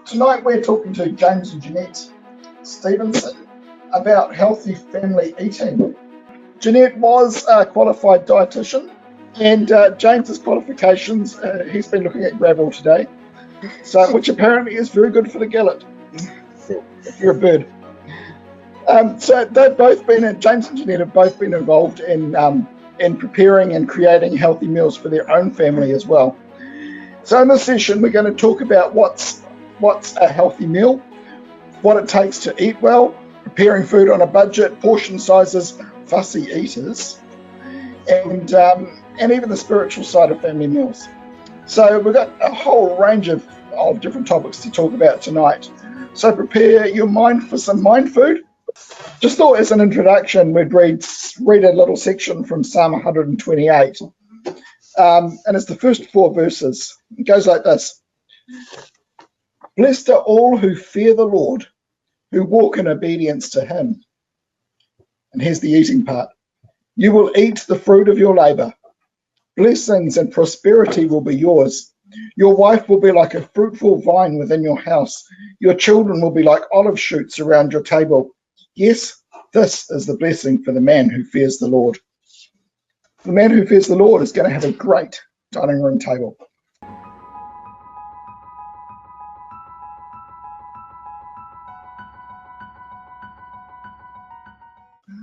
Tonight we're talking to James and Jeanette Stevenson about healthy family eating. Jeanette was a qualified dietitian, and James's qualifications, he's been looking at gravel today, which apparently is very good for the gullet, if you're a bird. So they've both been, James and Jeanette have both been involved in preparing and creating healthy meals for their own family as well. So in this session, we're going to talk about what's a healthy meal, what it takes to eat well, preparing food on a budget, portion sizes, fussy eaters, and even the spiritual side of family meals. So we've got a whole range of different topics to talk about tonight. So prepare your mind for some mind food. Just thought as an introduction, we'd read a little section from Psalm 128. And it's the first 4 verses. It goes like this. Blessed are all who fear the Lord, who walk in obedience to him. And here's the eating part. You will eat the fruit of your labor. Blessings and prosperity will be yours. Your wife will be like a fruitful vine within your house. Your children will be like olive shoots around your table. Yes, this is the blessing for the man who fears the Lord. The man who fears the Lord is going to have a great dining room table.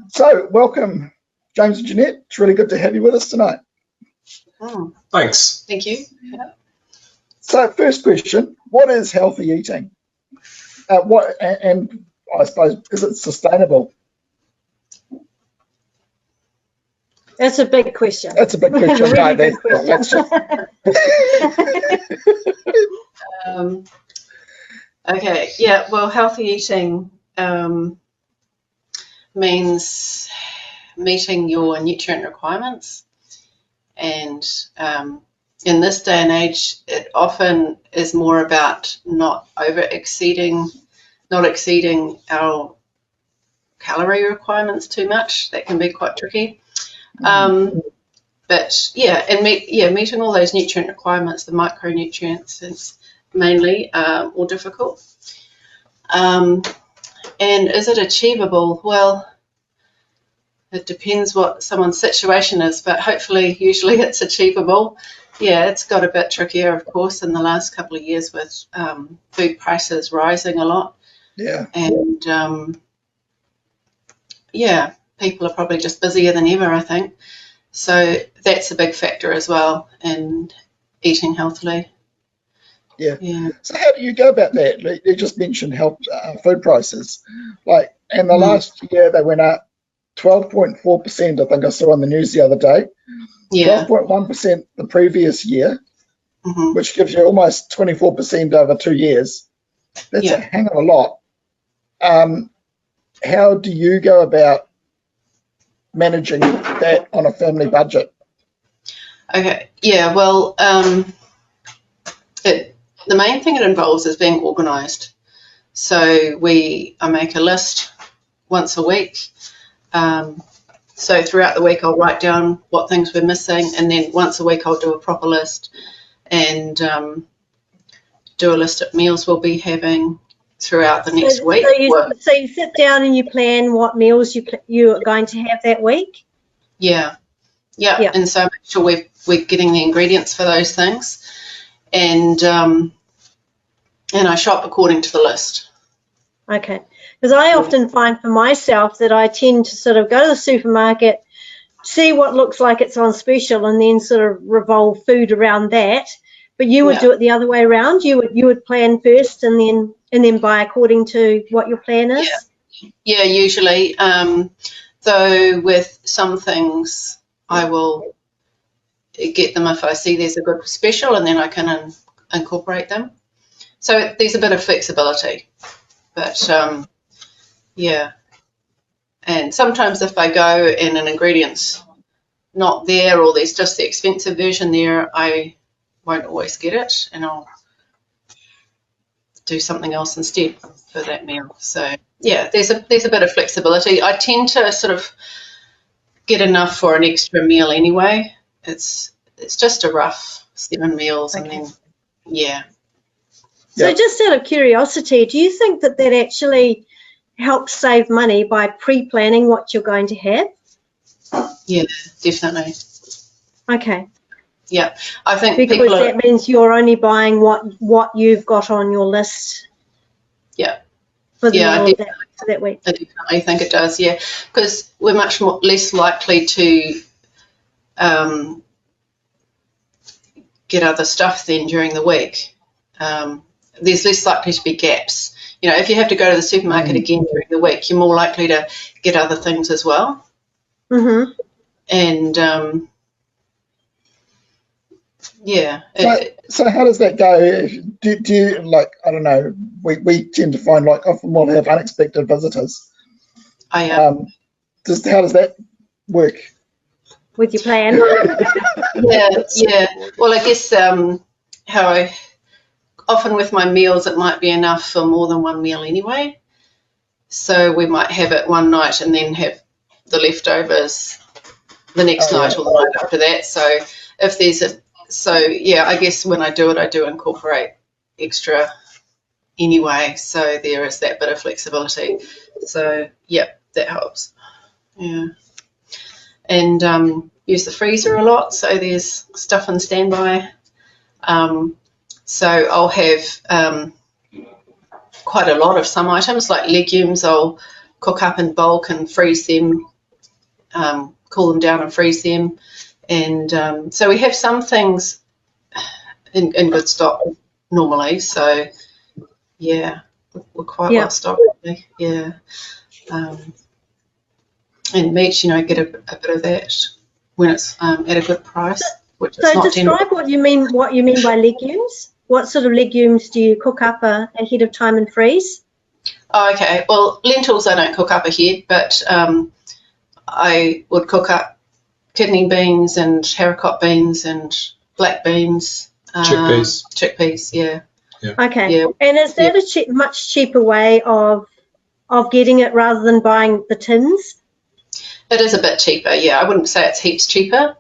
So, welcome, James and Jeanette. It's really good to have you with us tonight. Oh, Thanks. thank you. So, first question, what is healthy eating? And I suppose, is it sustainable? That's a big question. That's a big question. Really big question. Okay, yeah, well, healthy eating means meeting your nutrient requirements. And in this day and age, it often is more about not exceeding our calorie requirements too much. That can be quite tricky. But yeah, and meeting all those nutrient requirements, the micronutrients, is mainly more difficult. And is it achievable? Well, it depends what someone's situation is, but usually it's achievable. Yeah, it's got a bit trickier, of course, in the last couple of years with food prices rising a lot. Yeah. And people are probably just busier than ever, I think. So that's a big factor as well in eating healthily. Yeah. So how do you go about that? You just mentioned food prices. Like in the last year, they went up 12.4%, I think I saw on the news the other day. Yeah. 12.1% the previous year, which gives you almost 24% over 2 years. That's a hang of a lot. How do you go about managing that on a family budget? Okay, yeah, well, the main thing it involves is being organised. So I make a list once a week. So throughout the week I'll write down what things we're missing, and then once a week I'll do a proper list and do a list of meals we'll be having throughout the next week. So you sit down and you plan what meals you are going to have that week? Yeah. And so make sure we're getting the ingredients for those things, and I shop according to the list. Okay, because I often find for myself that I tend to sort of go to the supermarket, see what looks like it's on special, and then sort of revolve food around that. But you would do it the other way around. You would plan first and then buy according to what your plan is. Yeah, usually. Though with some things, I will get them if I see there's a good special, and then I can incorporate them. So there's a bit of flexibility. But and sometimes if I go and an ingredient's not there, or there's just the expensive version there, I won't always get it, and I'll do something else instead for that meal. So yeah, there's a bit of flexibility. I tend to sort of get enough for an extra meal anyway. It's just a rough 7 meals, and then So just out of curiosity, do you think that actually helps save money by pre-planning what you're going to have? Yeah, definitely. Okay. Yeah, I think because that means you're only buying what you've got on your list. Yeah. For the meal that week. I definitely think it does. Yeah, because we're much less likely to get other stuff then during the week. There's less likely to be gaps. You know, if you have to go to the supermarket again during the week, you're more likely to get other things as well. Mm-hmm. And yeah. So how does that go? Do you, like, I don't know, we tend to find, like, often we'll have unexpected visitors. How does that work? With your plan? Yeah. Well, I guess how often with my meals it might be enough for more than one meal anyway. So we might have it one night and then have the leftovers the next night or the night after that. So if there's I guess when I do incorporate extra anyway. So there is that bit of flexibility. So yeah, that helps. Yeah. And use the freezer a lot. So there's stuff in standby. So I'll have quite a lot of some items, like legumes. I'll cook up in bulk and freeze them, cool them down and freeze them. And so we have some things in good stock normally. So, yeah, we're quite well stocked, really. Yeah. And meat, get a bit of that when it's at a good price. So describe what you mean by legumes. What sort of legumes do you cook up ahead of time and freeze? Oh, okay. Well, lentils I don't cook up ahead, but I would cook up kidney beans and haricot beans and black beans. Chickpeas, yeah. Okay. Yeah. And is that a much cheaper way of getting it rather than buying the tins? It is a bit cheaper, yeah. I wouldn't say it's heaps cheaper.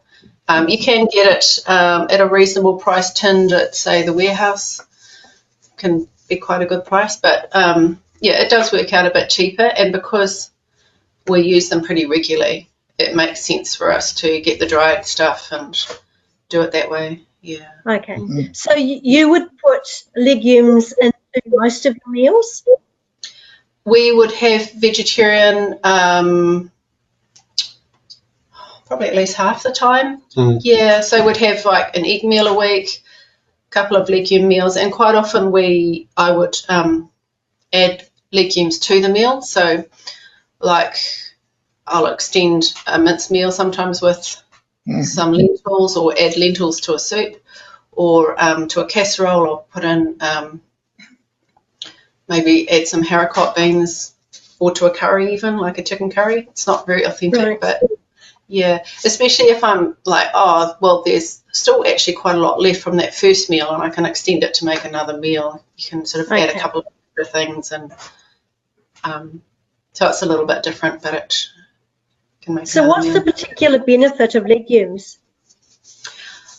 You can get it at a reasonable price tinned at, say, the warehouse. Can be quite a good price, but it does work out a bit cheaper. And because we use them pretty regularly, it makes sense for us to get the dried stuff and do it that way. Yeah. Okay. So you would put legumes into most of your meals? We would have vegetarian probably at least half the time. Yeah, so we'd have like an egg meal a week, a couple of legume meals, and quite often I would add legumes to the meal. So like I'll extend a mince meal sometimes with some lentils, or add lentils to a soup, or to a casserole, or put in maybe add some haricot beans, or to a curry even, like a chicken curry. It's not very authentic, but yeah, especially if I'm like, there's still actually quite a lot left from that first meal and I can extend it to make another meal. You can sort of add a couple of extra things, and so it's a little bit different, but it can make So what's the particular benefit of legumes?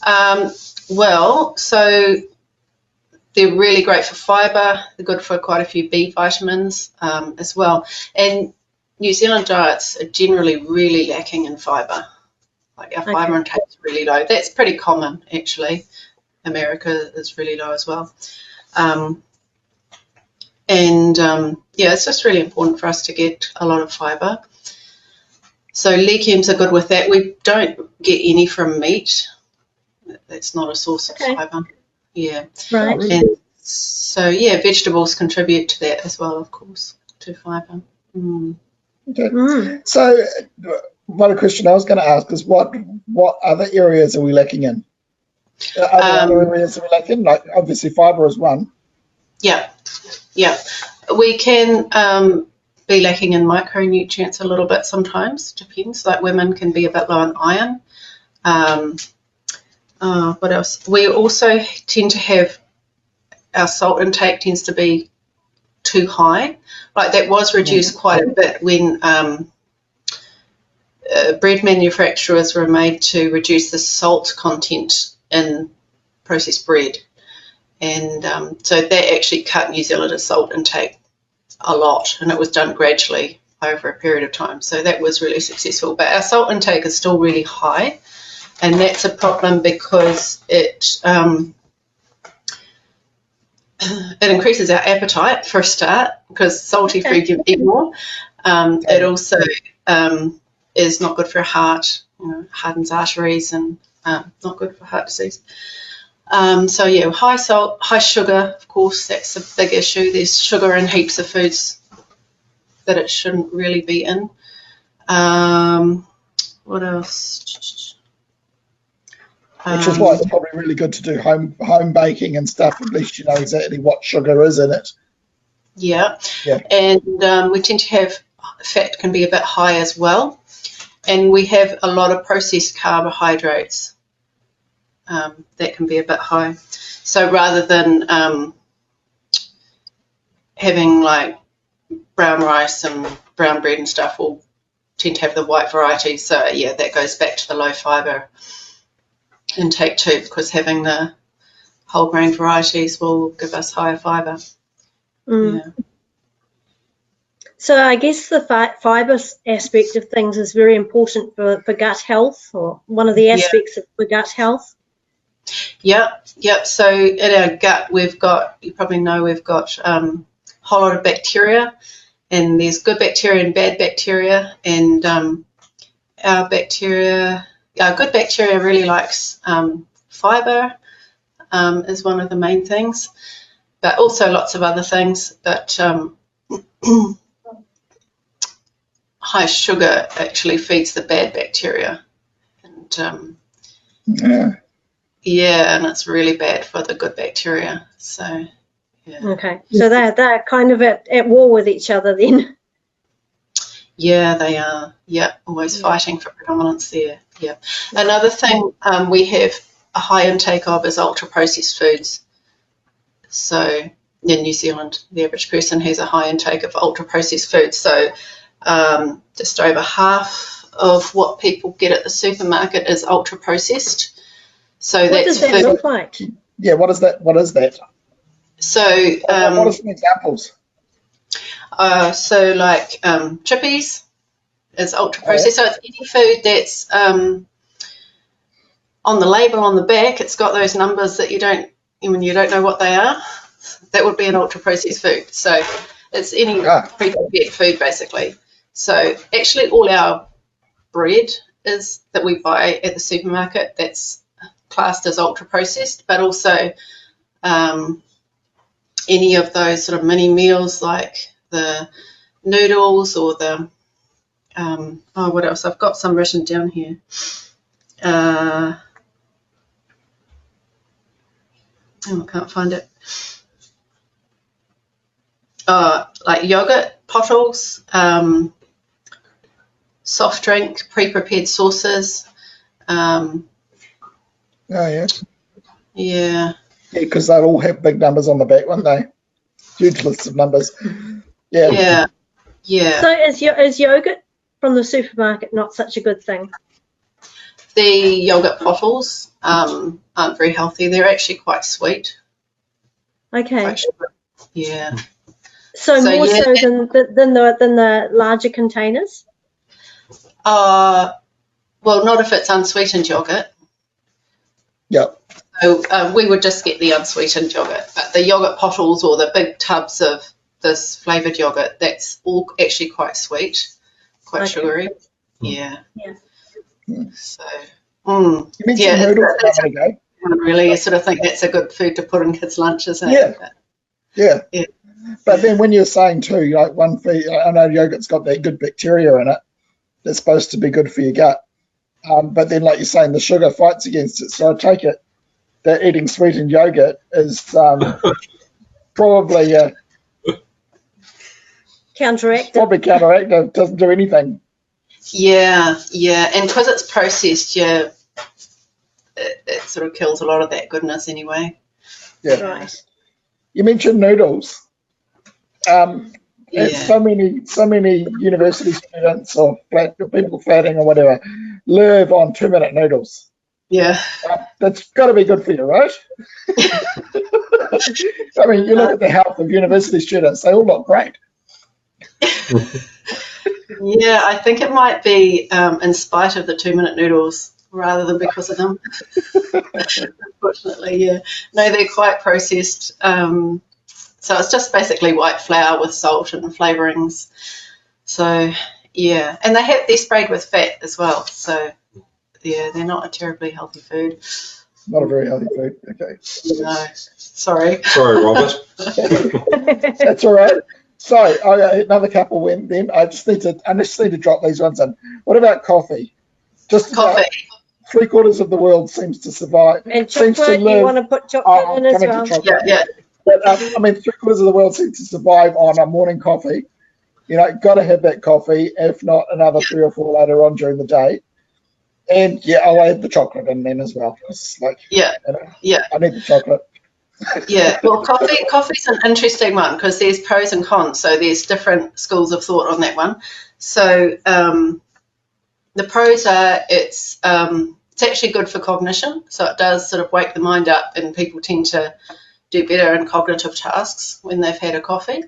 So they're really great for fibre. They're good for quite a few B vitamins as well. And New Zealand diets are generally really lacking in fibre. Like our fibre intake is really low. That's pretty common, actually. America is really low as well. It's just really important for us to get a lot of fibre. So legumes are good with that. We don't get any from meat. That's not a source of fibre. Yeah. Right. And so, vegetables contribute to that as well, of course, to fibre. Okay. So one question I was going to ask is what other areas are we lacking in? Are there other areas we're lacking? Like, obviously fibre is one. Yeah. We can be lacking in micronutrients a little bit sometimes. Depends. Like women can be a bit low in iron. What else? We also tend to have, our salt intake tends to be too high. Like that was reduced quite a bit when bread manufacturers were made to reduce the salt content in processed bread. And so that actually cut New Zealanders' salt intake a lot, and it was done gradually over a period of time. So that was really successful. But our salt intake is still really high, and that's a problem because it increases our appetite for a start, because salty food you eat more. It also is not good for your heart, hardens arteries, and not good for heart disease. So yeah, high salt, high sugar, of course, that's a big issue. There's sugar in heaps of foods that it shouldn't really be in. What else? Which is why it's probably really good to do home baking and stuff. At least you know exactly what sugar is in it. Yeah. And we tend to have fat can be a bit high as well, and we have a lot of processed carbohydrates that can be a bit high. So rather than having like brown rice and brown bread and stuff, we'll tend to have the white variety. So yeah, that goes back to the low fibre intake too, because having the whole grain varieties will give us higher fibre. Yeah. So I guess the fibre aspect of things is very important for gut health, or one of the aspects for gut health. Yep. So in our gut, we've got, you probably know, we've got a whole lot of bacteria, and there's good bacteria and bad bacteria, and our good bacteria really likes fibre, is one of the main things, but also lots of other things. But high sugar actually feeds the bad bacteria, and and it's really bad for the good bacteria. So okay, so they're kind of at war with each other then. Yeah, they are. Always fighting for predominance there. Another thing we have a high intake of is ultra processed foods. So in New Zealand, the average person has a high intake of ultra processed foods. So just over half of what people get at the supermarket is ultra processed. So what does that look like? Yeah, what is that? So what are some examples? So like chippies is ultra processed. So it's any food that's on the label on the back, it's got those numbers that you don't know what they are. That would be an ultra processed food. So it's any pre-prepared food basically. So actually all our bread is that we buy at the supermarket, that's classed as ultra processed, but also any of those sort of mini meals like the noodles or the what else? I've got some written down here. I can't find it. Like yogurt, pottles, soft drink, pre-prepared sauces. Yeah, because they'll all have big numbers on the back, won't they? Huge lists of numbers. Yeah. So is yogurt from the supermarket not such a good thing? The yogurt bottles aren't very healthy. They're actually quite sweet. Okay. Quite sugar. Yeah. So more so than the larger containers? Well, not if it's unsweetened yogurt. Yep. So we would just get the unsweetened yogurt, but the yogurt bottles or the big tubs of this flavoured yogurt, that's all actually quite sweet, quite sugary. Yeah. So, you mentioned noodles a moment ago. Really, you sort of think that's a good food to put in kids' lunches, isn't it? Yeah. But then when you're saying too, like one feed, I know yogurt's got that good bacteria in it that's supposed to be good for your gut. But then, like you're saying, the sugar fights against it. So I take it that eating sweetened yogurt is probably counteractive. Probably counteractive, doesn't do anything. Yeah, and because it's processed, it sort of kills a lot of that goodness anyway. Yeah. Right. You mentioned noodles. So many university students or people flatting or whatever live on 2-minute noodles. Yeah. That's got to be good for you, right? I mean, you look at the health of university students; they all look great. Yeah, I think it might be in spite of the 2-minute noodles rather than because of them. Unfortunately, yeah. No, they're quite processed. So it's just basically white flour with salt and flavourings. So, yeah. And they're sprayed with fat as well. So, yeah, they're not a terribly healthy food. Not a very healthy food. Okay. No, sorry. Sorry, Robert. That's all right. So another couple went then. I just need to drop these ones in. What about coffee? Just Coffee. 3/4 of the world seems to survive. And seems chocolate, to live, you want to put chocolate in as coming to well? chocolate. Yeah. But I mean, 3/4 of the world seems to survive on a morning coffee. You know, got to have that coffee, if not another 3 or 4 later on during the day. And yeah, I'll add the chocolate in then as well. It's like, Yeah. you know, Yeah. I need the chocolate. Yeah, well, coffee's an interesting one because there's pros and cons. So there's different schools of thought on that one. So the pros are it's actually good for cognition. So it does sort of wake the mind up, and people tend to do better in cognitive tasks when they've had a coffee.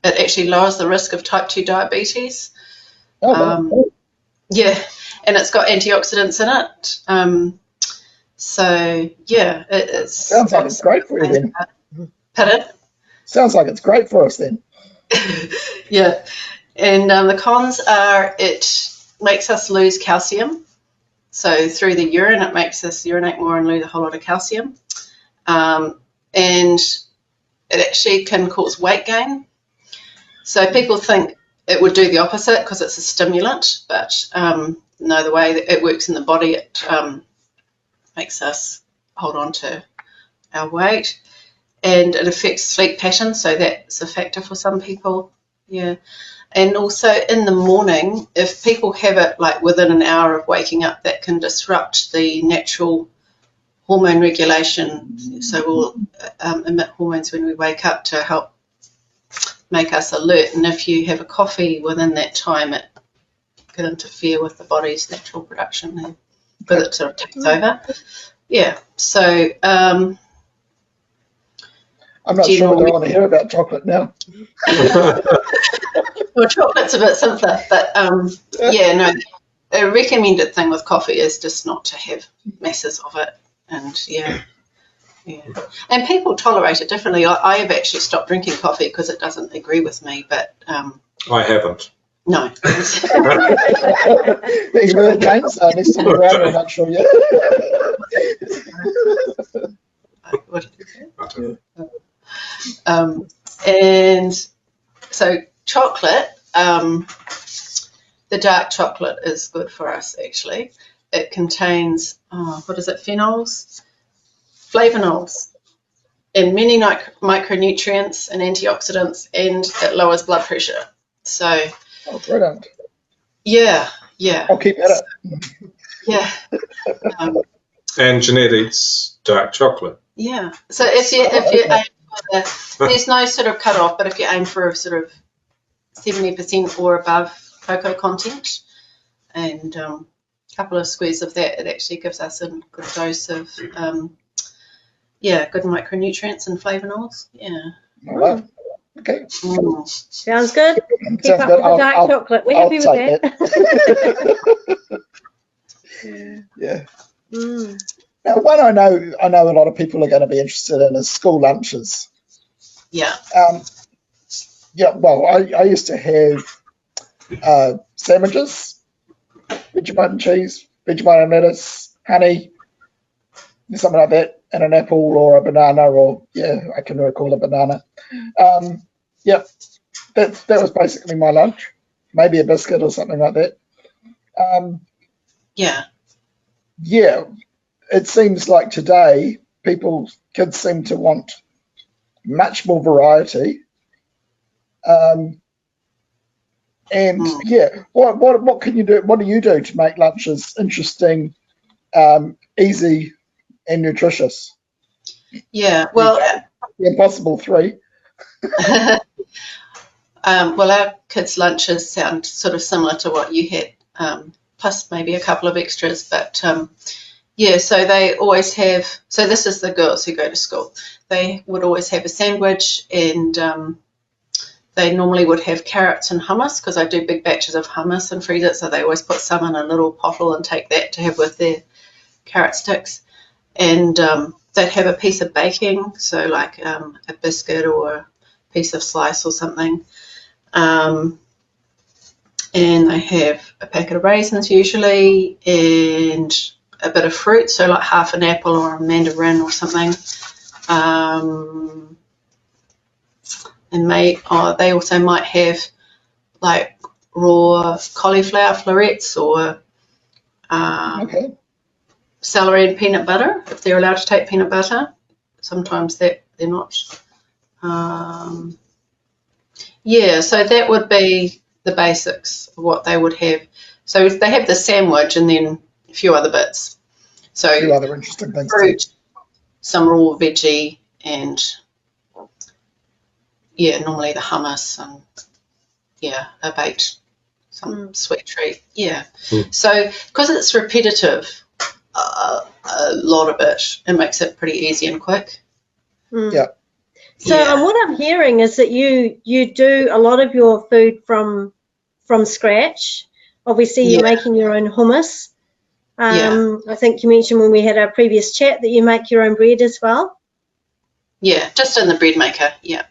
It actually lowers the risk of type 2 diabetes. Yeah, and it's got antioxidants in it. So, yeah, it Sounds like it's great for you then. Pardon? Sounds like it's great for us then. Yeah, and the cons are it makes us lose calcium. So through the urine, it makes us urinate more and lose a whole lot of calcium. And it actually can cause weight gain. So people think it would do the opposite because it's a stimulant, but no, the way that it works in the body, it makes us hold on to our weight, and it affects sleep patterns, so that's a factor for some people. Yeah, and also in the morning, if people have it like within an hour of waking up, that can disrupt the natural hormone regulation. So we'll emit hormones when we wake up to help make us alert, and if you have a coffee within that time, it can interfere with the body's natural production there, because it sort of takes over. Yeah, so I'm not sure whether I want to hear about chocolate now. well, chocolate's a bit simpler, but yeah, no, a recommended thing with coffee is just not to have masses of it, and yeah. And people tolerate it differently. I have actually stopped drinking coffee because it doesn't agree with me, but I haven't. no. You heard, James? Next time around, I'm not sure yet. And so chocolate, the dark chocolate is good for us actually. It contains, phenols? Flavonols and many micronutrients and antioxidants, and it lowers blood pressure. So, Brilliant. Yeah. I'll keep at it. Yeah. And Jeanette eats dark chocolate. Yeah. So if you aim for there's no sort of cut off, but if you aim for a sort of 70% or above cocoa content, and a couple of squares of that, it actually gives us a good dose of good micronutrients and flavonols. Yeah. All right. Okay. Sounds good. Keep Sounds up good. with the dark chocolate. We're happy with that. Yeah. Mm. Now, one I know a lot of people are going to be interested in is school lunches. Yeah. Well, I used to have sandwiches, Vegemite and cheese, Vegemite and lettuce, honey, something like that, and an apple or a banana, or I can recall a banana. That was basically my lunch, maybe a biscuit or something like that. It seems like today kids seem to want much more variety. What can you do? What do you do to make lunches interesting, easy, and nutritious? Yeah, well, the impossible 3. Well, our kids' lunches sound sort of similar to what you had, plus maybe a couple of extras. But Yeah, so they always have, so this is the girls who go to school. They would always have a sandwich, and they normally would have carrots and hummus, because I do big batches of hummus and freeze it, so they always put some in a little pottle and take that to have with their carrot sticks. And they'd have a piece of baking, so like a biscuit or a piece of slice or something. And they have a packet of raisins usually, and a bit of fruit, so like half an apple or a mandarin or something. And they also might have like raw cauliflower florets or Okay. celery and peanut butter, if they're allowed to take peanut butter. Sometimes they're not. Yeah, so that would be the basics of what they would have. So they have the sandwich and then a few other bits. So A few other interesting things. fruit, some raw veggie, and yeah, normally the hummus and a baked sweet treat. Yeah. So because it's repetitive, a lot of it makes it pretty easy and quick. Yeah. So what I'm hearing is that you do a lot of your food from scratch. Obviously, you're making your own hummus. I think you mentioned when we had our previous chat that you make your own bread as well. Yeah, just in the bread maker. Yeah.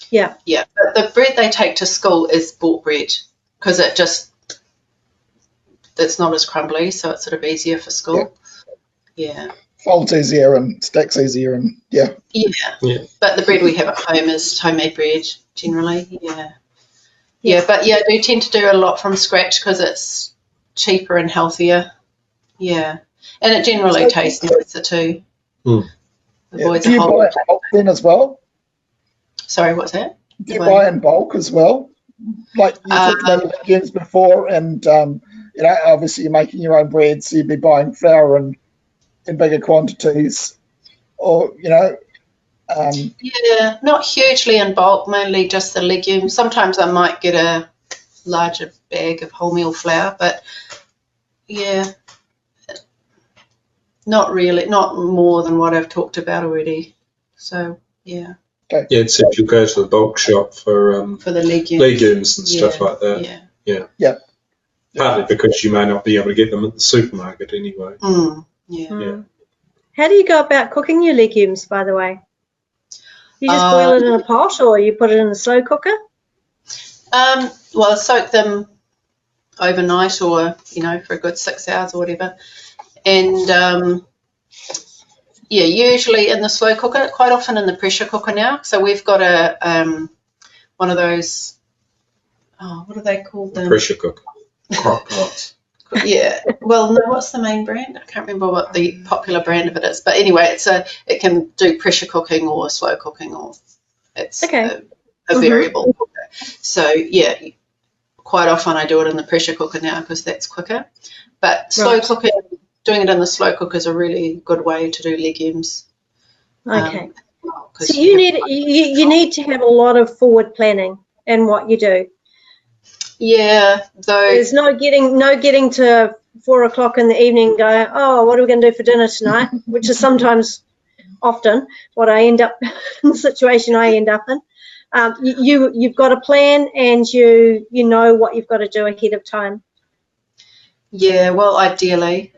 Yeah. Yeah, but the bread they take to school is bought bread, because it's not as crumbly, so it's sort of easier for school. Yeah. Folds easier and stacks easier, and Yeah. But the bread we have at home is homemade bread generally. Yeah, but I do tend to do a lot from scratch because it's cheaper and healthier. Yeah, and it generally tastes nicer too. Do you buy in bulk then as well? Sorry, what's that? Do you buy in bulk as well? Like you talked about legumes before, and obviously you're making your own bread, so you'd be buying flour in bigger quantities, or Yeah, not hugely in bulk, mainly just the legumes. Sometimes I might get a larger bag of wholemeal flour, but yeah, not really, not more than what I've talked about already. So yeah. Okay. Yeah, so if you go to the bulk shop for the legumes and stuff like that. Yeah. Partly because you may not be able to get them at the supermarket anyway. Yeah. How do you go about cooking your legumes, by the way? You just boil it in a pot, or you put it in a slow cooker? Well, I soak them overnight, or for a good 6 hours or whatever, and usually in the slow cooker, quite often in the pressure cooker now. So we've got a one of those, what are they called? Pressure cooker. Crock pots. Yeah. Well, no, what's the main brand? I can't remember what the popular brand of it is. But anyway, it can do pressure cooking or slow cooking, or it's a variable cooker. So quite often I do it in the pressure cooker now because that's quicker. But slow cooking, doing it in the slow cooker is a really good way to do legumes. Okay. So you need to have a lot of forward planning in what you do. Yeah, there's no getting to 4 o'clock in the evening and go, oh, what are we going to do for dinner tonight? Which is often what I end up in the situation I end up in. You've got a plan, and you know what you've got to do ahead of time. Yeah, well, ideally,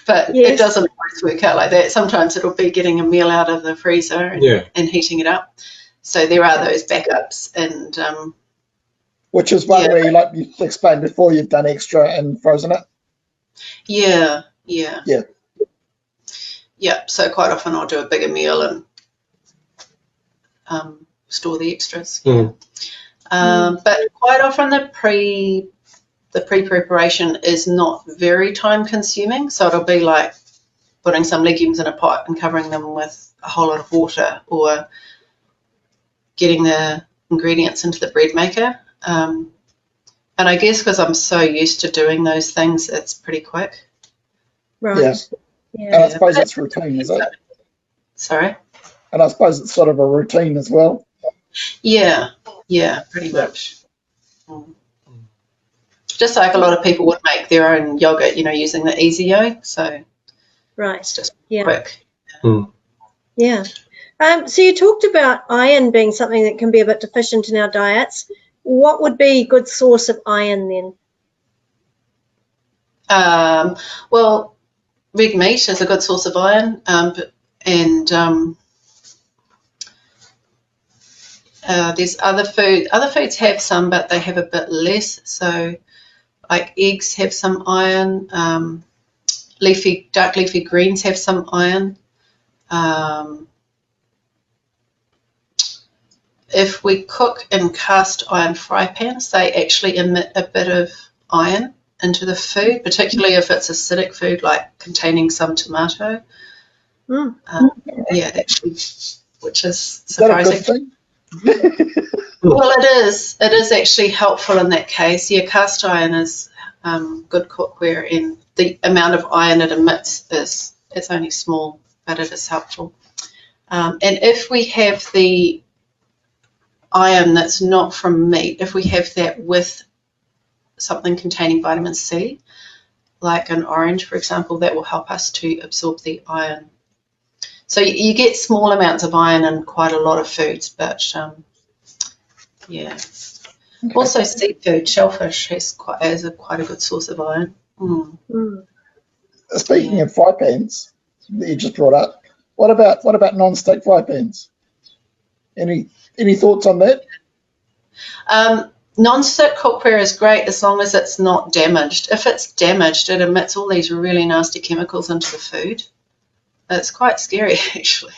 but it doesn't always work out like that. Sometimes it'll be getting a meal out of the freezer and heating it up. So there are those backups, and which is one where, like you explained before, you've done extra and frozen it. Yeah. So quite often I'll do a bigger meal and store the extras. But quite often the pre-preparation is not very time consuming. So it'll be like putting some legumes in a pot and covering them with a whole lot of water, or getting the ingredients into the bread maker. And I guess because I'm so used to doing those things, it's pretty quick. Right. Yeah. And I suppose it's routine, is it? Sorry? And I suppose it's sort of a routine as well. Yeah, pretty much. Just like a lot of people would make their own yogurt, using the Easy-O. So Right. It's just Yeah. quick. Yeah. So you talked about iron being something that can be a bit deficient in our diets. What would be a good source of iron then? Well, red meat is a good source of iron, there's other food. Other foods have some, but they have a bit less. So, like eggs have some iron. Dark leafy greens have some iron. If we cook in cast iron fry pans, they actually emit a bit of iron into the food, particularly if it's acidic food, like containing some tomato. Yeah, actually, which is surprising. Is that a good thing? Well, it is. It is actually helpful in that case. Yeah, cast iron is good cookware, and the amount of iron it emits it's only small, but it is helpful. And if we have the iron that's not from meat, if we have that with something containing vitamin C, like an orange, for example, that will help us to absorb the iron. So you get small amounts of iron in quite a lot of foods, but yeah. Okay. Also, seafood, shellfish is quite a good source of iron. Speaking of fry pans that you just brought up, what about non-stick fry pans? Any thoughts on that? Non-stick cookware is great as long as it's not damaged. If it's damaged, it emits all these really nasty chemicals into the food. It's quite scary, actually.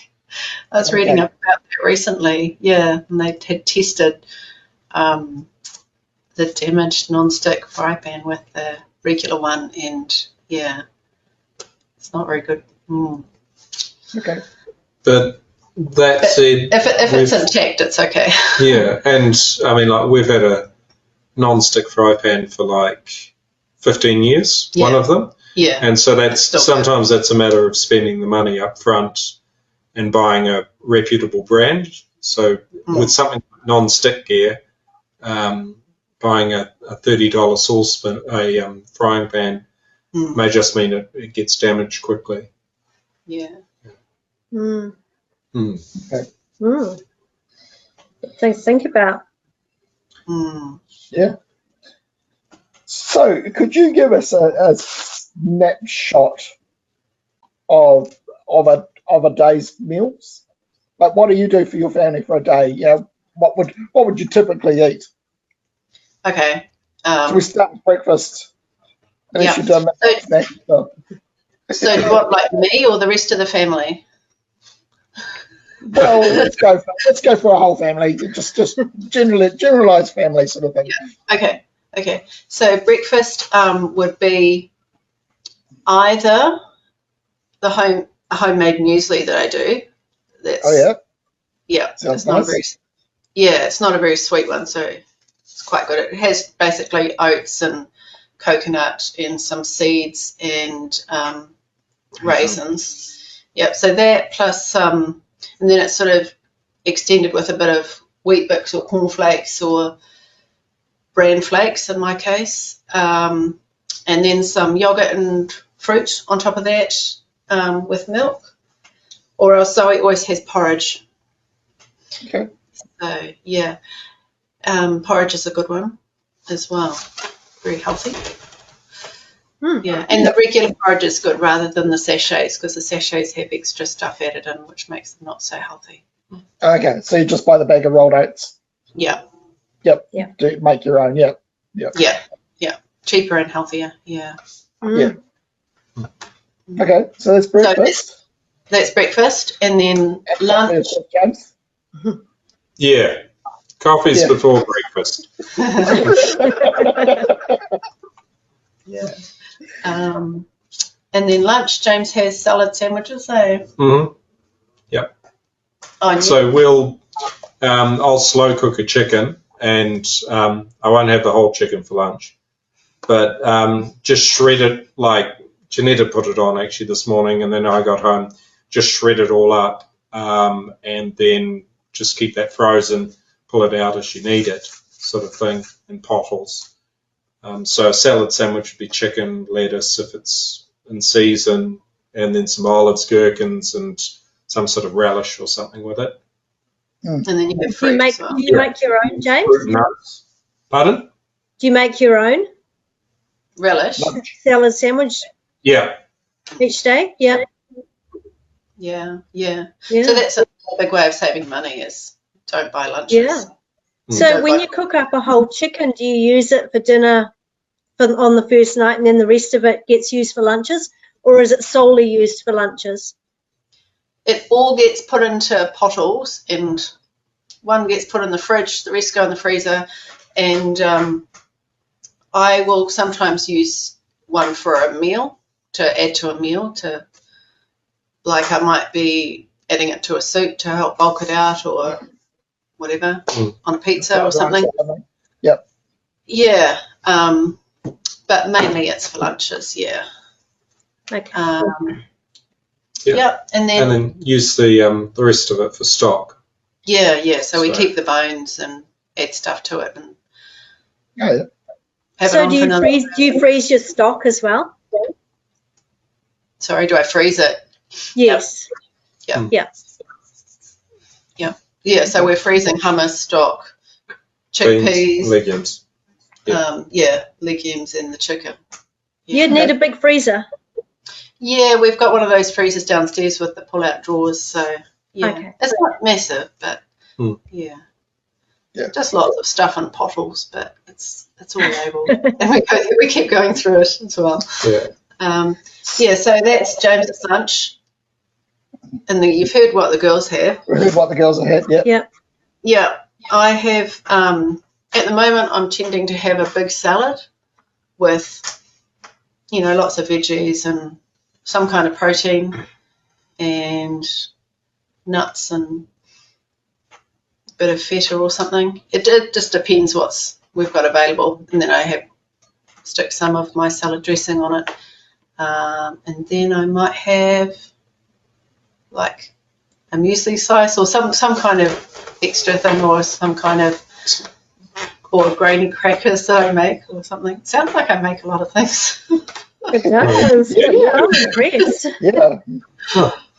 I was reading about that recently, yeah, and they had tested the damaged non-stick fry pan with the regular one, and yeah, it's not very good. Okay. But that said, if it's intact, it's okay. Yeah, and I mean, like, we've had a non-stick fry pan for like 15 years, one of them. Yeah. And so sometimes that's a matter of spending the money up front and buying a reputable brand. So with something like non-stick gear, buying a $30 saucepan, a frying pan, may just mean it gets damaged quickly. Yeah. Okay. Things to think about. Yeah. So, could you give us a snapshot of a day's meals? Like, what do you do for your family for a day? You know, what would you typically eat? Okay. So we start with breakfast. Yeah. So do you want like me or the rest of the family? Well, let's go for a whole family. Just generalized family sort of thing. Yeah. Okay. So breakfast would be either a homemade muesli that I do. Yeah. Sounds nice. It's not a very sweet one, so it's quite good. It has basically oats and coconut and some seeds and raisins. Yep. So that plus and then it's sort of extended with a bit of wheat bix or cornflakes or bran flakes in my case, and then some yogurt and fruit on top of that with milk, or else Zoe always has porridge. Okay. So yeah, porridge is a good one as well. Very healthy. Yeah, and the regular porridge is good rather than the sachets, because the sachets have extra stuff added in, which makes them not so healthy. Okay, so you just buy the bag of rolled oats. Yeah. Yep. Yeah. Do make your own. Yep. Yeah. Cheaper and healthier. Yeah. Yeah. Okay, so that's breakfast. So that's breakfast, and then lunch. James? Yeah. Coffee's before breakfast. Yeah. And then lunch, James has salad sandwiches, Yep. Oh, so I'll slow cook a chicken, and I won't have the whole chicken for lunch, but just shred it, like Janetta put it on actually this morning, and then I got home, just shred it all up, and then just keep that frozen, pull it out as you need it, sort of thing, in bottles. So a salad sandwich would be chicken, lettuce if it's in season, and then some olives, gherkins, and some sort of relish or something with it. And then you have Do you fruit make as well. do you make your own, James? Fruit nuts. Pardon? Do you make your own Relish. salad sandwich Yeah. each day? Yeah. Yeah. Yeah. So that's a big way of saving money is don't buy lunches. Yeah. So Don't when buy- you cook up a whole chicken, do you use it for dinner on the first night and then the rest of it gets used for lunches? Or is it solely used for lunches? It all gets put into pottles, and one gets put in the fridge, the rest go in the freezer, and I will sometimes use one for a meal, to add to a meal, to, like I might be adding it to a soup to help bulk it out or whatever, on a pizza or something. Yep. Yeah, but mainly it's for lunches, yeah. Okay. Yep, and then use the rest of it for stock. yeah, so we So- keep the bones and add stuff to it and Yeah. have it So on do for another. do you freeze your stock as well? Sorry, do I freeze it? Yes. Yeah. Yeah. Yeah, so we're freezing hummus, stock, Beans, chickpeas, legumes. legumes and the chicken. You'd need a big freezer. Yeah, we've got one of those freezers downstairs with the pull-out drawers, so yeah. Okay. It's not massive, but yeah. Just lots of stuff in pottles, but it's all labelled. And we keep going through it as well. Yeah. So that's James's lunch. And you've heard what the girls have. We heard what the girls have had. Yep. Yeah. Yeah, I have, at the moment, I'm tending to have a big salad with, lots of veggies and some kind of protein and nuts and a bit of feta or something. It just depends what we've got available. And then I stick some of my salad dressing on it. And then I might have like a muesli slice or some kind of extra thing or some kind of or grainy crackers that I make or something. Sounds like I make a lot of things. It does. Yeah. I'm impressed. Yeah.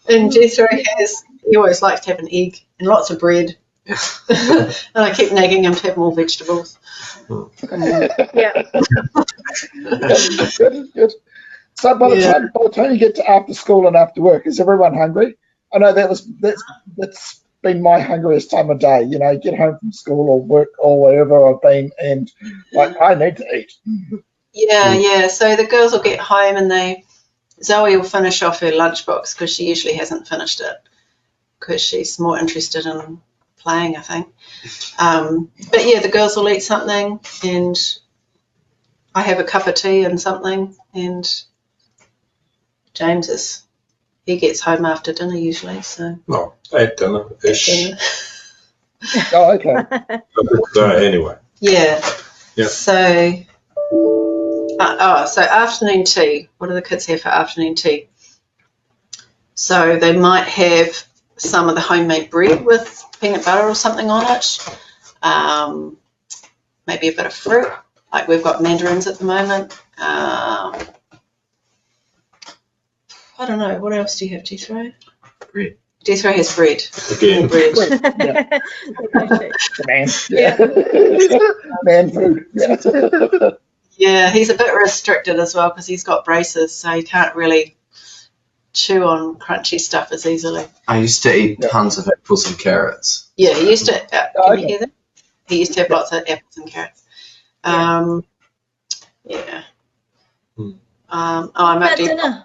And Jethro he always likes to have an egg and lots of bread. And I keep nagging him to have more vegetables. Yeah. Good. So by the time you get to after school and after work, is everyone hungry? I know that's been my hungriest time of day. Get home from school or work or wherever I've been, and I need to eat. Yeah. So the girls will get home and Zoe will finish off her lunchbox because she usually hasn't finished it because she's more interested in playing, I think. But yeah, the girls will eat something and I have a cup of tea and something, and James he gets home after dinner usually, so. No, at dinner-ish. Oh, okay. Anyway. Yeah. Yeah. So, so afternoon tea. What do the kids have for afternoon tea? So they might have some of the homemade bread with peanut butter or something on it. Maybe a bit of fruit. Like we've got mandarins at the moment. I don't know. What else do you have, Jethro? Bread. Jethro has bread. Again. Bread. Man. Yeah. Man food. Yeah. Yeah, he's a bit restricted as well because he's got braces, so he can't really chew on crunchy stuff as easily. I used to eat tons of apples and carrots. Yeah, he used to. Can you hear that? He used to have lots of apples and carrots. Yeah. I might do dinner.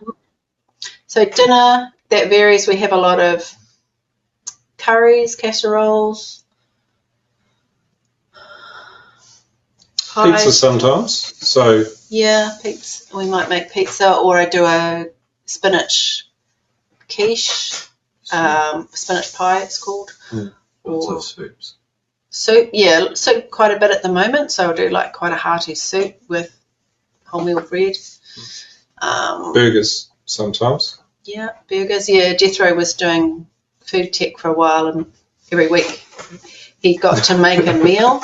So dinner, that varies. We have a lot of curries, casseroles, pies. Pizza sometimes. So Yeah, pizza. We might make pizza, or I do a spinach quiche, spinach pie it's called. Lots Or of soups. soup, soup quite a bit at the moment. So I'll do like quite a hearty soup with wholemeal bread. burgers sometimes. Yeah, burgers. Yeah, Jethro was doing food tech for a while, and every week he got to make a meal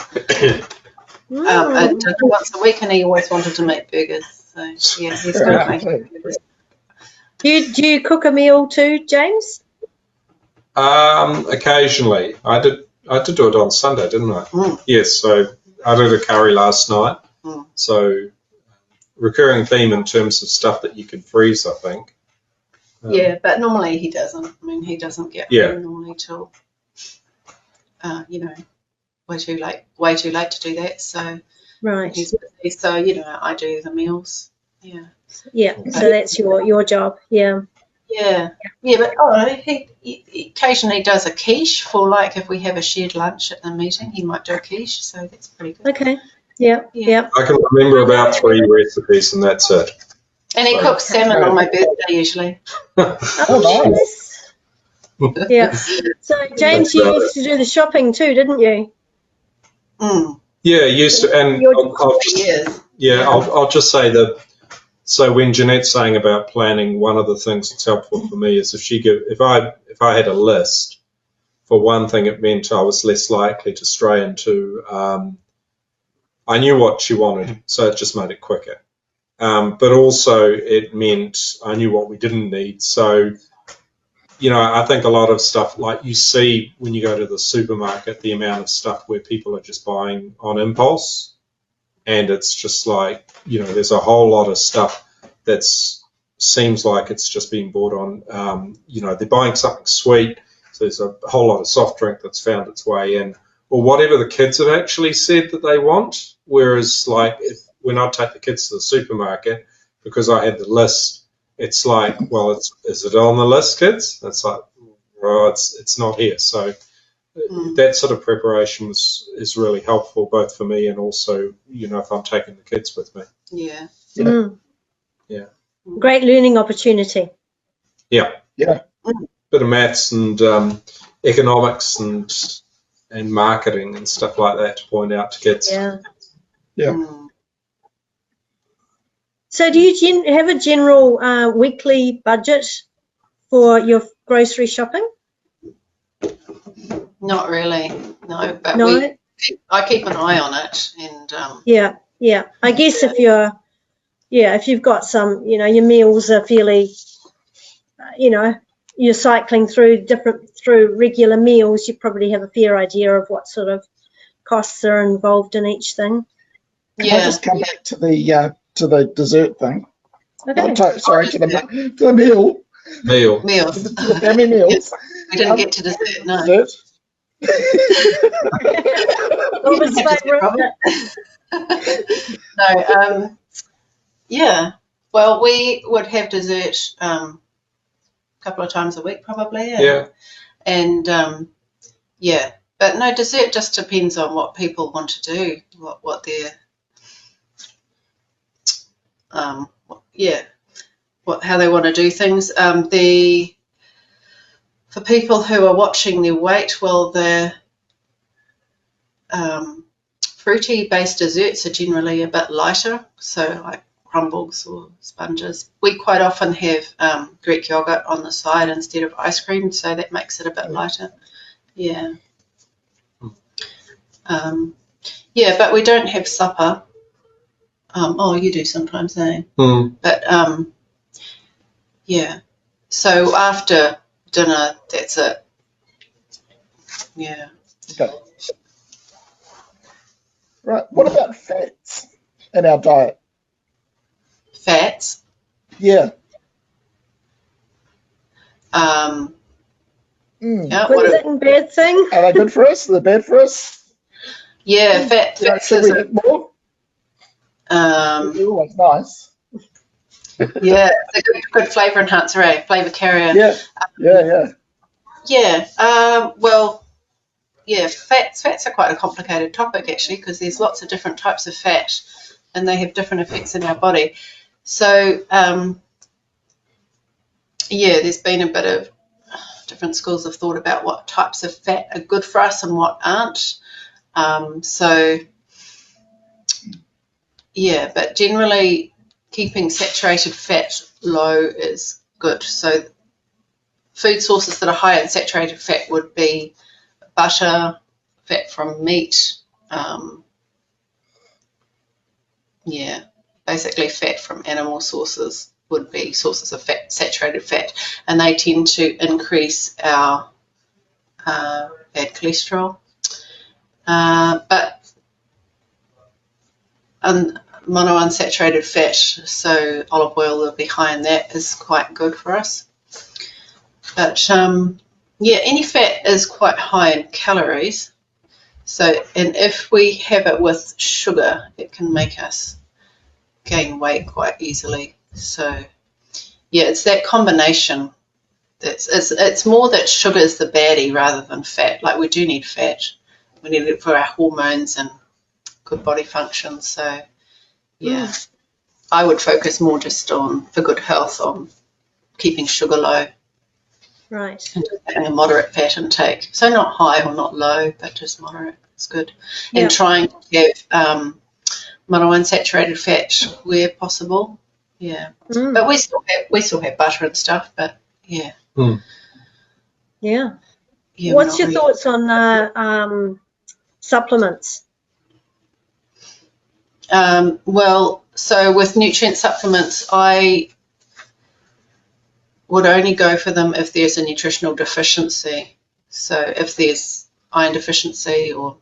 once a week, and he always wanted to make burgers. So yeah, he's going to make burgers. Do you cook a meal too, James? Occasionally, I did do it on Sunday, didn't I? Mm. Yes. So I did a curry last night. Mm. So recurring theme in terms of stuff that you can freeze, I think. Yeah, but normally he doesn't. I mean, he doesn't get home normally till, way too late to do that. So Right. he's busy. So I do the meals. Yeah. Yeah. So that's your job. Yeah. Yeah. But he occasionally does a quiche for, like, if we have a shared lunch at the meeting, he might do a quiche. So that's pretty good. Okay. Yeah. Yeah. I can remember about 3 recipes, and that's it. And he cooks salmon on my birthday usually. Oh, nice. Yeah. So James, you used to do the shopping too, didn't you? Mm. Yeah, used to, and I'll just say that. So when Jeanette's saying about planning, one of the things that's helpful for me is if I had a list, for one thing, it meant I was less likely to stray into. I knew what she wanted, so it just made it quicker. But also it meant I knew what we didn't need. So, I think a lot of stuff, like you see when you go to the supermarket, the amount of stuff where people are just buying on impulse. And it's just like, there's a whole lot of stuff that seems like it's just being bought on, they're buying something sweet. So there's a whole lot of soft drink that's found its way in, or whatever the kids have actually said that they want. Whereas, like, when I take the kids to the supermarket, because I had the list, it's like, well, is it on the list, kids? It's like, well, it's not here. So that sort of preparation is really helpful, both for me and also, if I'm taking the kids with me. Yeah. Yeah. Great learning opportunity. Yeah. Yeah. Bit of maths and economics and marketing and stuff like that to point out to kids. Yeah. Yeah. Mm. So do you have a general weekly budget for your grocery shopping? Not really, no. But No. I keep an eye on it, and Yeah. I guess if you've got some, your meals are fairly, you're cycling through regular meals, you probably have a fair idea of what sort of costs are involved in each thing. Can I just come back to the dessert thing? Okay. Sorry, to the meal. Meals. To the family meals. We didn't get to dessert, no. Dessert. Robin's favourite. No, well, we would have dessert a couple of times a week probably. And but no, dessert just depends on what people want to do, what their how they want to do things. For people who are watching their weight, well, the fruity based desserts are generally a bit lighter, so like crumbles or sponges. We quite often have Greek yogurt on the side instead of ice cream, so that makes it a bit lighter. Yeah. But we don't have supper. You do sometimes, eh? But so after dinner, that's it. Yeah. Okay. Right. What about fats in our diet? Fats. Yeah. Good thing, bad thing? Are they good for us? Are they bad for us? Yeah, fats. Should we eat more? Always nice. Yeah, it's a good flavour enhancer, flavour carrier. Yeah. Fats are quite a complicated topic actually, because there's lots of different types of fat, and they have different effects in our body. So there's been a bit of different schools of thought about what types of fat are good for us and what aren't. But generally keeping saturated fat low is good. So food sources that are high in saturated fat would be butter, fat from meat, basically fat from animal sources. would be sources of fat, saturated fat, and they tend to increase our bad cholesterol. But monounsaturated fat, so olive oil will be high in that, is quite good for us. But yeah, any fat is quite high in calories. So, and if we have it with sugar, it can make us gain weight quite easily. So, yeah, it's that combination. It's more that sugar is the baddie rather than fat. Like, we do need fat. We need it for our hormones and good body function. So, yeah, I would focus more just on, for good health, on keeping sugar low. Right. And having a moderate fat intake. So not high or not low, but just moderate. It's good. Yeah. And trying to have monounsaturated fat where possible. Yeah. But we still have butter and stuff, but yeah. Yeah. Yeah, what's your thoughts on supplements? Well, so with nutrient supplements, I would only go for them if there's a nutritional deficiency. So if there's iron deficiency or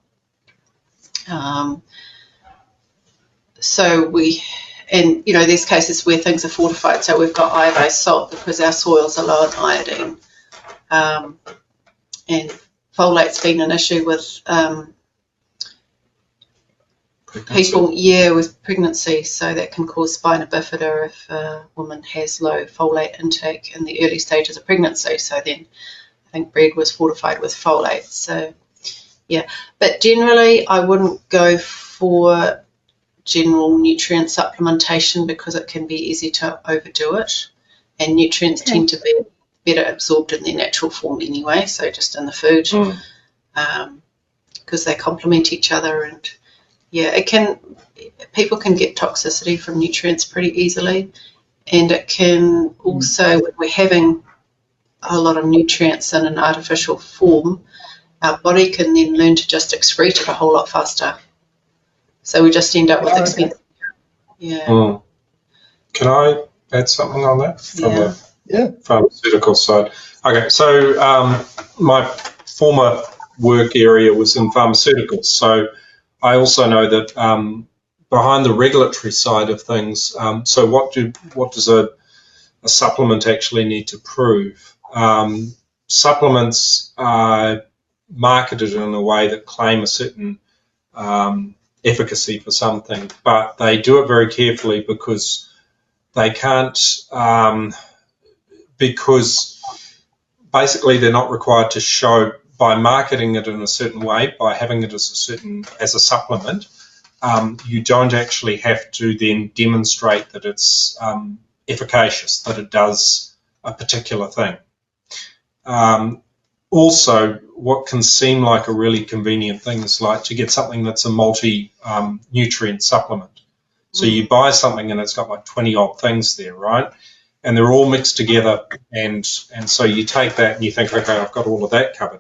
so we, and you know, there's cases where things are fortified. So we've got iodized salt because our soils are low in iodine, and folate's been an issue with people, with pregnancy. So that can cause spina bifida if a woman has low folate intake in the early stages of pregnancy. So then I think bread was fortified with folate. So yeah, but generally I wouldn't go for general nutrient supplementation because it can be easy to overdo it, and nutrients tend to be better absorbed in their natural form anyway, so just in the food, because they complement each other. And yeah, people can get toxicity from nutrients pretty easily, and it can also, when we're having a lot of nutrients in an artificial form, our body can then learn to just excrete it a whole lot faster. So we just end up with expensive. Yeah. Can I add something on that from the pharmaceutical side? Okay, so my former work area was in pharmaceuticals, so I also know that behind the regulatory side of things, so what does a supplement actually need to prove? Supplements are marketed in a way that claim a certain efficacy for something, but they do it very carefully because they can't, because basically they're not required to show, by marketing it in a certain way, by having it as a supplement, you don't actually have to then demonstrate that it's efficacious, that it does a particular thing. Also, what can seem like a really convenient thing is like to get something that's a multi-nutrient supplement. So you buy something and it's got like 20 odd things there, right? And they're all mixed together, and so you take that and you think, okay, I've got all of that covered.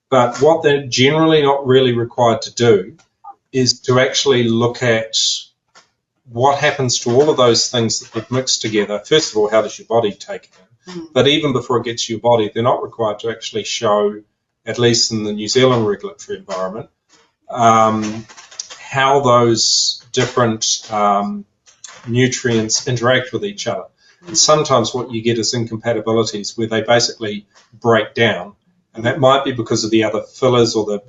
But what they're generally not really required to do is to actually look at what happens to all of those things that they've mixed together. First of all, how does your body take it in? But even before it gets to your body, they're not required to actually show, at least in the New Zealand regulatory environment, how those different nutrients interact with each other. And sometimes what you get is incompatibilities where they basically break down, and that might be because of the other fillers or the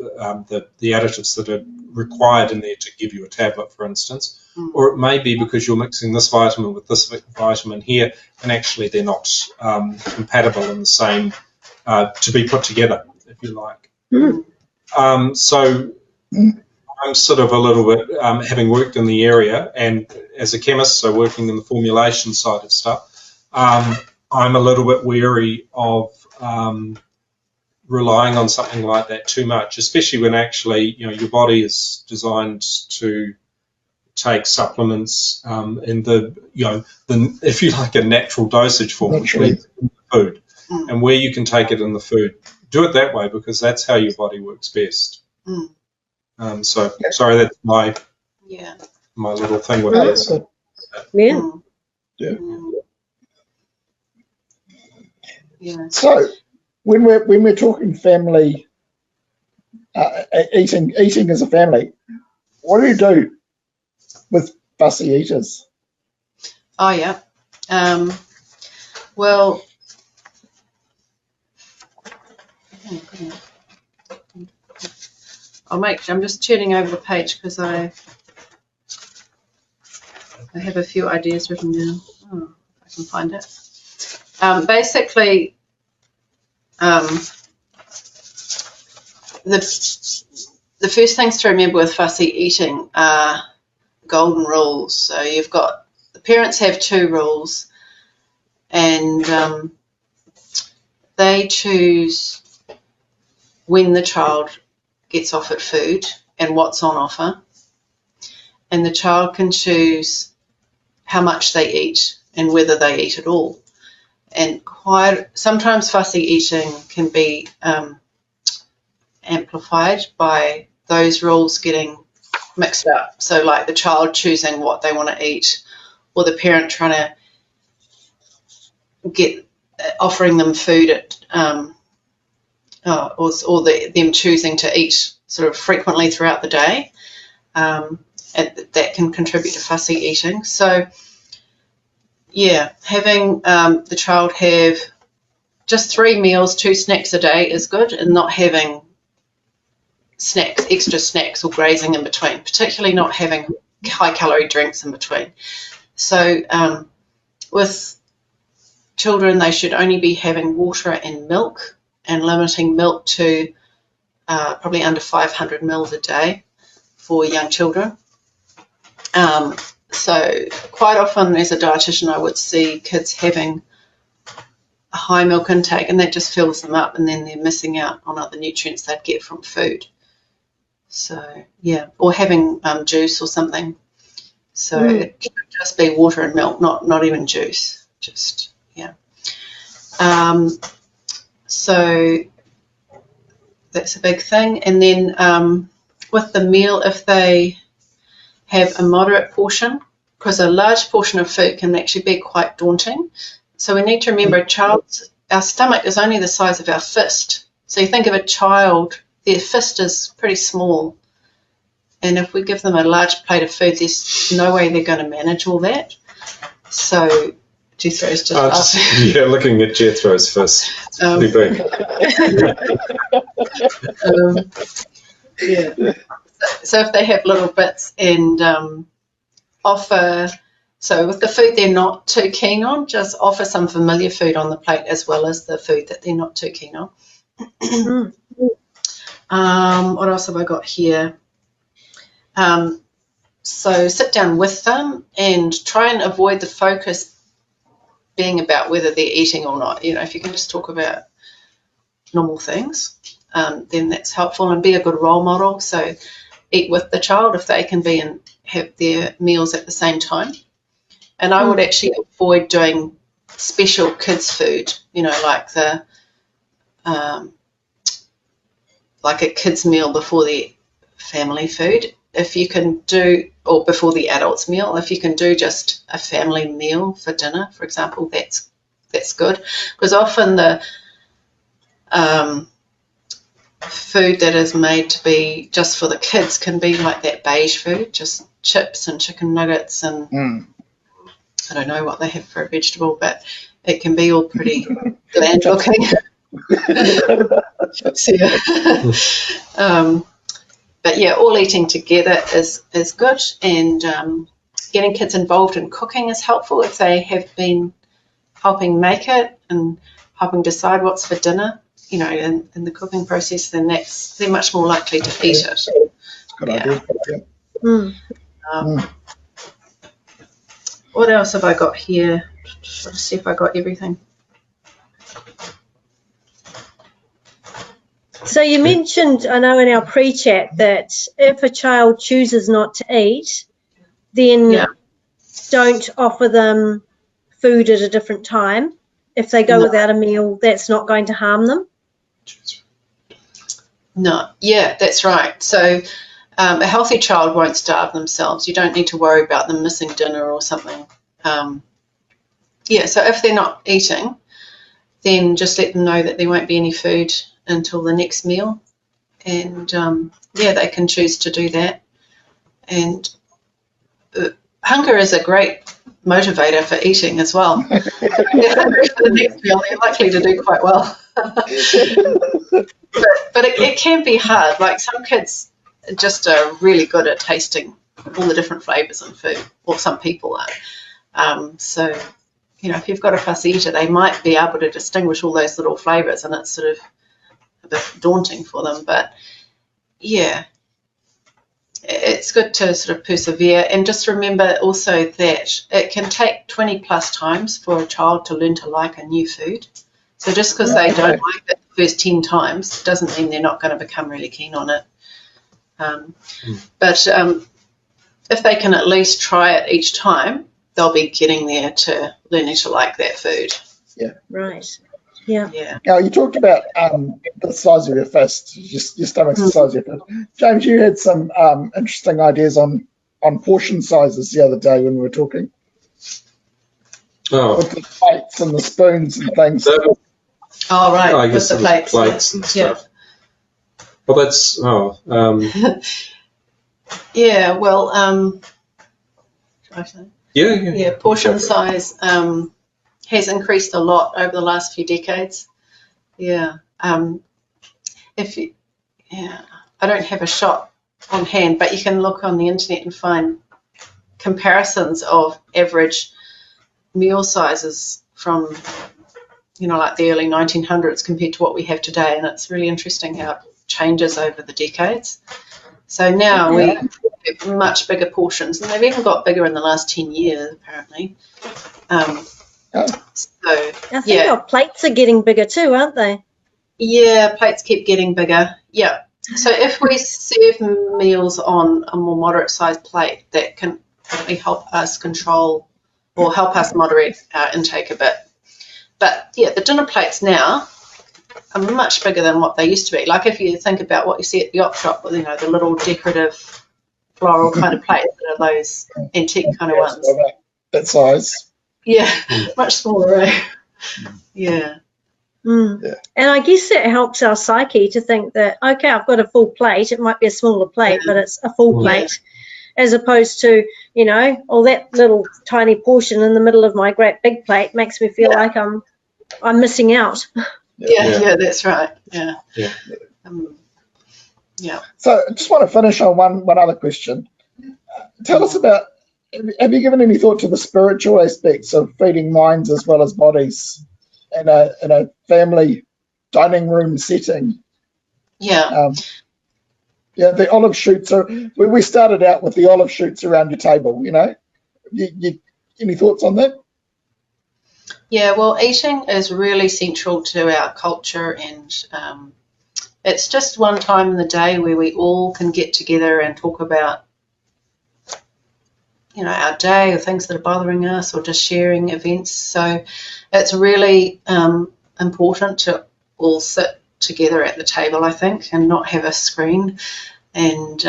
additives that are required in there to give you a tablet, for instance, or it may be because you're mixing this vitamin with this vitamin here, and actually they're not compatible in the same, to be put together, if you like. So I'm sort of a little bit, having worked in the area and as a chemist, so working in the formulation side of stuff, I'm a little bit wary of relying on something like that too much, especially when actually, you know, your body is designed to take supplements in the, you know, if you like, a natural dosage form, which means in the food, and where you can take it in the food. Do it that way because that's how your body works best. So sorry, that's my little thing with this. Yeah. So when we're talking family, eating as a family, what do you do with fussy eaters? Oh yeah. Well, I'm just turning over the page because I have a few ideas written down. Oh, if I can find it. Basically, the first things to remember with fussy eating are golden rules. So you've got, the parents have 2 rules, and they choose when the child gets offered food and what's on offer, and the child can choose how much they eat and whether they eat at all. And sometimes fussy eating can be amplified by those rules getting mixed up. So like the child choosing what they want to eat, or the parent trying to offering them food at or them choosing to eat sort of frequently throughout the day. And that can contribute to fussy eating. So yeah, having the child have just 3 meals, 2 snacks a day is good, and not having extra snacks or grazing in between, particularly not having high calorie drinks in between. So with children, they should only be having water and milk, and limiting milk to probably under 500 mils a day for young children. So quite often as a dietitian, I would see kids having a high milk intake, and that just fills them up, and then they're missing out on other nutrients they'd get from food. So yeah, or having juice or something. So it should just be water and milk, not even juice. Just yeah. So that's a big thing. And then with the meal, if they have a moderate portion, because a large portion of food can actually be quite daunting. So we need to remember our stomach is only the size of our fist. So you think of a child, their fist is pretty small. And if we give them a large plate of food, there's no way they're going to manage all that. So Jethro's just asking. Yeah, looking at Jethro's fist. It's pretty big. Yeah. So if they have little bits and offer, so with the food they're not too keen on, just offer some familiar food on the plate as well as the food that they're not too keen on. What else have I got here? So sit down with them and try and avoid the focus being about whether they're eating or not. You know, if you can just talk about normal things, then that's helpful, and be a good role model. So eat with the child if they can be and have their meals at the same time. And I would actually avoid doing special kids food, you know, like a kids meal before the family food. If you can do, or before the adults meal, if you can do just a family meal for dinner, for example, that's good, because often the food that is made to be just for the kids can be like that beige food, just chips and chicken nuggets and I don't know what they have for a vegetable, but it can be all pretty bland looking. But yeah, all eating together is good, and getting kids involved in cooking is helpful if they have been helping make it and helping decide what's for dinner, you know, in the cooking process, then they're much more likely to eat it. Good idea. Yeah. What else have I got here? Let's see if I got everything. So you mentioned, I know in our pre-chat, that if a child chooses not to eat, then don't offer them food at a different time. If they go without a meal, that's not going to harm them? No, yeah, that's right. So a healthy child won't starve themselves. You don't need to worry about them missing dinner or something. So if they're not eating, then just let them know that there won't be any food until the next meal. And yeah, they can choose to do that. And hunger is a great motivator for eating as well. If they're hungry for the next meal, they're likely to do quite well. but it can be hard. Like, some kids just are really good at tasting all the different flavours in food, or some people are. So, you know, if you've got a fussy eater, they might be able to distinguish all those little flavours, and it's sort of a bit daunting for them. But yeah, it's good to sort of persevere, and just remember also that it can take 20 plus times for a child to learn to like a new food. So just because they don't like it the first 10 times doesn't mean they're not going to become really keen on it. But if they can at least try it each time, they'll be getting there to learning to like that food. Yeah. Right. Yeah. Yeah. Now, you talked about the size of your fist, your stomach's the size of your fist. James, you had some interesting ideas on portion sizes the other day when we were talking. Oh, With the plates and the spoons and things. Oh, right, I with guess the plates. and stuff. Well, that's Yeah, well, should I say? yeah. Portion size has increased a lot over the last few decades. Yeah. I don't have a shot on hand, but you can look on the internet and find comparisons of average meal sizes from, you know, like the early 1900s compared to what we have today, and it's really interesting how it changes over the decades. So now we have much bigger portions, and they've even got bigger in the last 10 years, apparently. I think our plates are getting bigger too, aren't they? Yeah, plates keep getting bigger. Yeah. So if we serve meals on a more moderate sized plate, that can really help us control or help us moderate our intake a bit. But yeah, the dinner plates now are much bigger than what they used to be. Like, if you think about what you see at the op shop, you know, the little decorative floral kind of plates that are those antique kind of ones. That size. Yeah, much smaller, eh? Yeah. And I guess it helps our psyche to think that, okay, I've got a full plate. It might be a smaller plate, but it's a full plate, as opposed to, you know, all that little tiny portion in the middle of my great big plate makes me feel like I'm missing out. Yeah, that's right. Yeah. So I just want to finish on one other question. Tell us about, have you given any thought to the spiritual aspects of feeding minds as well as bodies in a family dining room setting? Yeah. The olive shoots are. We started out with the olive shoots around your table. You know, any thoughts on that? Yeah. Well, eating is really central to our culture, and it's just one time in the day where we all can get together and talk about, you know, our day or things that are bothering us, or just sharing events. So it's really important to all sit together at the table, I think, and not have a screen. And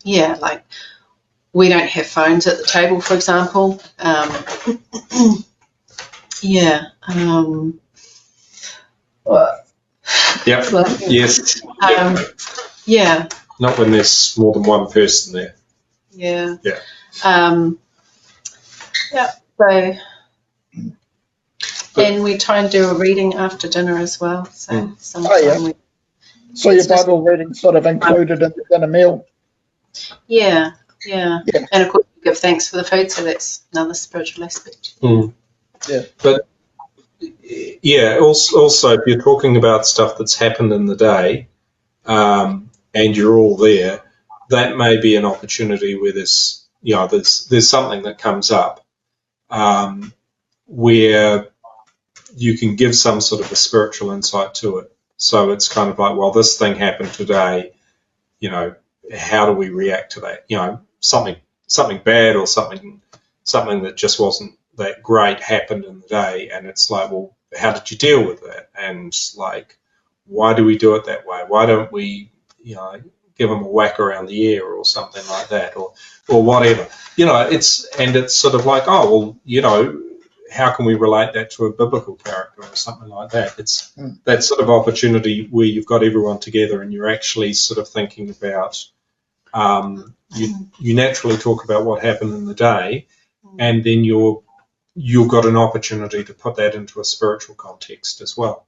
like, we don't have phones at the table, for example. Yes. Not when there's more than one person there. Yeah. Yeah. So, and we try and do a reading after dinner as well. So So your Bible reading sort of included in a meal. Yeah. And of course, we give thanks for the food, so that's another spiritual aspect. Yeah. But yeah, also if you're talking about stuff that's happened in the day, and you're all there, that may be an opportunity where there's something that comes up where you can give some sort of a spiritual insight to it. So it's kind of like, well, this thing happened today, you know, how do we react to that? You know, something bad or something that just wasn't that great happened in the day, and it's like, well, how did you deal with that? And like, why do we do it that way? Why don't we, you know, give them a whack around the ear or something like that, or whatever? You know, it's sort of like, oh, well, you know, how can we relate that to a biblical character or something like that? It's that sort of opportunity where you've got everyone together and you're actually sort of thinking about, you naturally talk about what happened in the day, and then you've got an opportunity to put that into a spiritual context as well.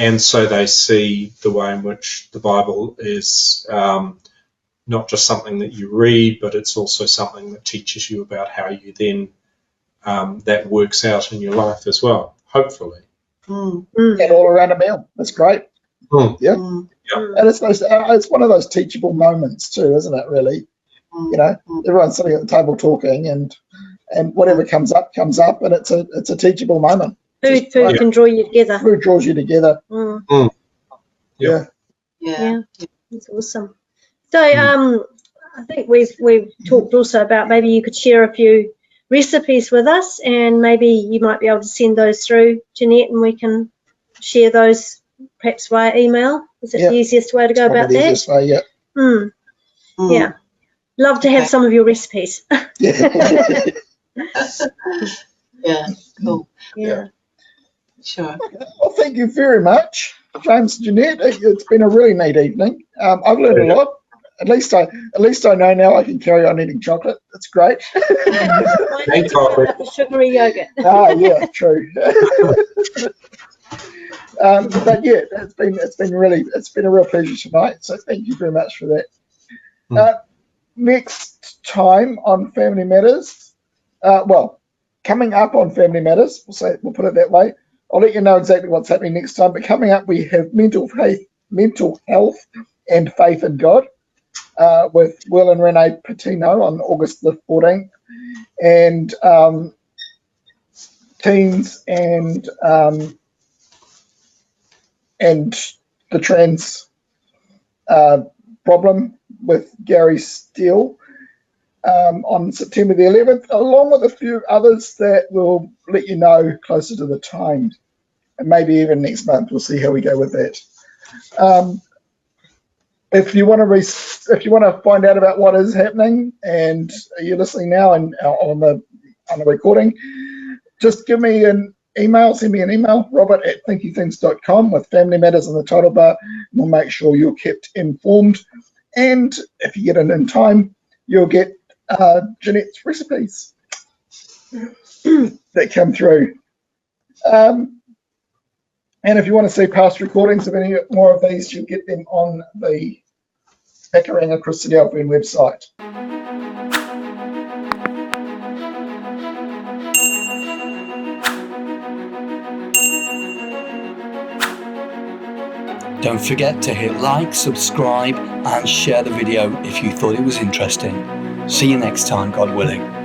And so they see the way in which the Bible is not just something that you read, but it's also something that teaches you about how you then that works out in your life as well, hopefully. And all around a meal. That's great. Yeah. And it's one of those teachable moments too, isn't it, really? You know, everyone's sitting at the table talking, and whatever comes up, and it's a teachable moment. Food can draw you together. Food draws you together. Yeah. That's awesome. So I think we've talked also about maybe you could share a few recipes with us, and maybe you might be able to send those through, Jeanette, and we can share those perhaps via email. Is it the easiest way to go about that? The easiest way, Yeah. Love to have some of your recipes. Yeah, cool. Yeah. Sure. Well, thank you very much, James and Jeanette. It's been a really neat evening. I've learned a lot. At least I know now I can carry on eating chocolate. That's great. Sugary yogurt. Yeah, true. But yeah, it's been a real pleasure tonight. So thank you very much for that. Next time on Family Matters, coming up on Family Matters, we'll put it that way. I'll let you know exactly what's happening next time. But coming up, we have mental health and faith in God with Will and Renee Patino on August the 14th, and teens and the trans problem with Gary Steele on September the 11th, along with a few others that we'll let you know closer to the time, and maybe even next month. We'll see how we go with that. If you want to find out about what is happening, and you're listening now and on the recording, just give me an email. Send me an email, robert@thinkythings.com, with Family Matters in the title bar. We'll make sure you're kept informed. And if you get it in time, you'll get Jeanette's recipes that come through. And if you want to see past recordings of any more of these, you'll get them on the Pakuranga Christadelphian website. Don't forget to hit like, subscribe and share the video if you thought it was interesting. See you next time, God willing.